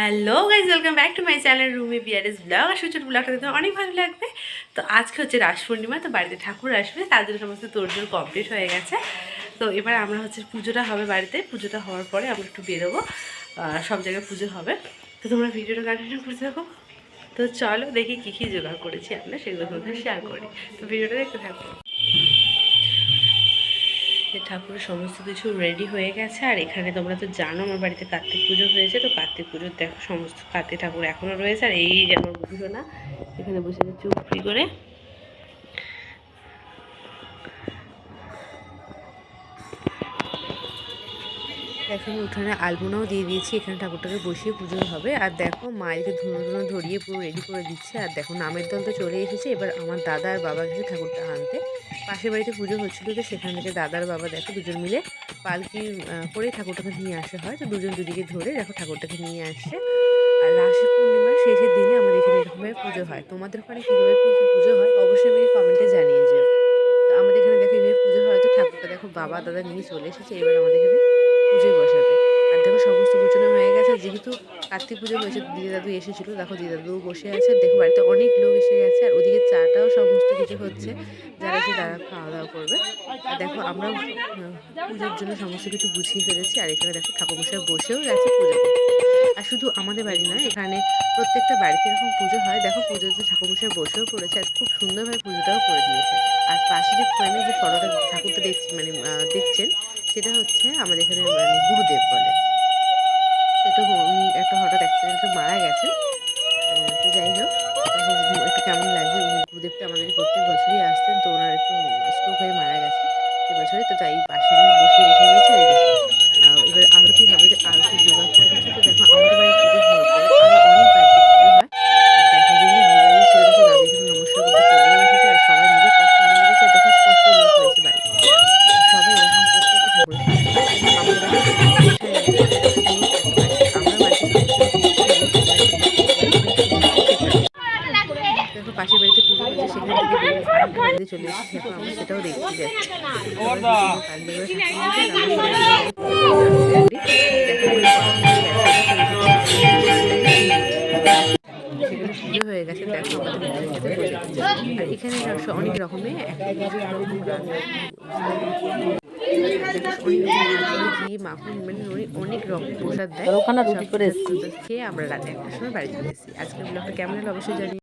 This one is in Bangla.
Hello guys, welcome back to my channel Rumi BRS blog. আর সূচনা ব্লগটা দেখতে অনেক ভালো লাগবে। তো আজকে হচ্ছে রাস পূর্ণিমা, তো বাড়িতে ঠাকুর আসবে, তার জন্য সমস্ত তোড়জোড় কমপ্লিট হয়ে গেছে। তো এবার আমরা হচ্ছে পুজোটা হবে বাড়িতে, পুজোটা হওয়ার পরে আমরা একটু বেরোবো, সব জায়গায় পুজো হবে। তো তোমরা ভিডিওটা কন্টিনিউ করতে থাকো। তো চলো দেখি কী কী জোগাড় করেছি আমরা, সেগুলো তোমাদের শেয়ার করি। তো ভিডিওটা দেখতে থাকো। ঠাকুরের সমস্ত কিছু রেডি হয়ে গেছে। আর এখানে তোমরা তো জানো আমার বাড়িতে কার্তিক পুজো হয়েছে, তো কার্তিক পুজোর দেখো সমস্ত কার্তিক ঠাকুর এখনও রয়েছে। আর এই যেন বুঝো না, এখানে বসে চুপড়ি করে এখানে উঠানে আলপনাও দিয়ে দিয়েছি, এখানে ঠাকুরটাকে বসিয়ে পুজো হবে। আর দেখো মা এদিকে ধুনো ধরিয়ে পুরো রেডি করে দিচ্ছে। আর দেখো নামের দল তো চলে এসেছে, এবার আমার দাদা আর বাবা গেছে ঠাকুরটা আনতে। পাশের বাড়িতে পুজো হচ্ছিল, তো সেখান থেকে দাদার বাবা দেখো দুজন মিলে পালকি করেই ঠাকুরটাকে নিয়ে আসা হয়। তো দুজন দুদিকে ধরে দেখো ঠাকুরটাকে নিয়ে আসছে। আর রাশি পূর্ণিমার শেষের দিনে আমাদের এখানে এরকমভাবে পুজো হয়। তোমাদের ওখানে কীভাবে পুজো হয় অবশ্যই আমাকে কমেন্টে জানিয়ে যেও। তো আমাদের এখানে দেখো এইভাবে পুজো হয়। তো ঠাকুরটা দেখো বাবা দাদা নিয়ে চলে এসেছে, এবার আমাদের এখানে পুজোয় বসাবে। আর দেখো সমস্ত গোছানো হয়ে গেছে। যেহেতু কার্তিক পুজো হয়েছে, দিদি দাদু এসেছিলো, দেখো দিদি দাদু বসে আছে। দেখো বাড়িতে অনেক লোক এসে গেছে। আর ওদিকে চাটাও সমস্ত কিছু হচ্ছে, যারা এসে তারা খাওয়া দাওয়া করবে। আর দেখো আমরাও পুজোর জন্য সমস্ত কিছু গুছিয়ে ফেলেছি। আর এখানে দেখো ঠাকুরমশাই বসেও গেছে পুজো করতে। আর শুধু আমাদের বাড়ি নয়, এখানে প্রত্যেকটা বাড়িতে এরকম পুজো হয়। দেখো পুজোতে ঠাকুরমশাই বসেও পড়েছে, আর খুব সুন্দরভাবে পুজোটাও করে দিয়েছে। আর পাশে যে ফ্রেমে যে ফটোটা ঠাকুরটা দেখছেন, সেটা হচ্ছে আমাদের এখানে গুরুদেব বলে। তো উনি একটা হঠাৎ অ্যাক্সিডেন্টে মারা গেছেন। তো যাই হোক, একটু কেমন লাগছে, উনি গুরুদেবটা আমাদের প্রত্যেক বছরই আসতেন। তো ওনার একটু স্ট্রোক হয়ে মারা গেছে এবছরে। তো তাই পাশে বসিয়ে রেখে দিয়েছে। এবার আরতি হবে, যে আরতি জোগাড় করে দিচ্ছে। তো দেখো আমাদের বাড়ি পুজো হওয়ার পরে আরও অনেক বাড়িতে পুজো হয়। দেখো যেগুলো বিয়ে ছিল, দেখো দাদা এখানে নমস্কার করতে চলেও এসেছে। আর সবাই মিলে কত আনন্দ করছে। আর দেখো কত লোক হয়েছে বাড়িতে, সবাই এরকম প্রত্যেকটা ঠাকুরের সাথে হয়। দেখো আমাদের বাড়িতে উঠে গেছে, সেটা হচ্ছে পুরো একেবারে আমরা বাড়িতে সমস্ত কিছু গুছিয়ে নিই, সেখানে হচ্ছে প্রত্যেকটা বাড়িতে শুরু হচ্ছে সেখানে। দেখো পাশের বাড়িতে পুজো হচ্ছে, সেখান থেকে বেরিয়ে আরেকটা বাড়িতে চলে এসেছি। দেখো আমরা সেটাও দেখতে যাচ্ছি। সেখানে পুজো হয়ে গেছে। দেখো আমাদের নিজেদের সাথে বসেছে। আর এখানে অনেক রকমের ঘি মাখন মানে অনেক রকম প্রসাদ দেয়। খেয়ে আমরা রাতে 1টার সময় বাড়ি চলে এসেছি। আজকের ব্লগটা কেমন হলো অবশ্যই জানি।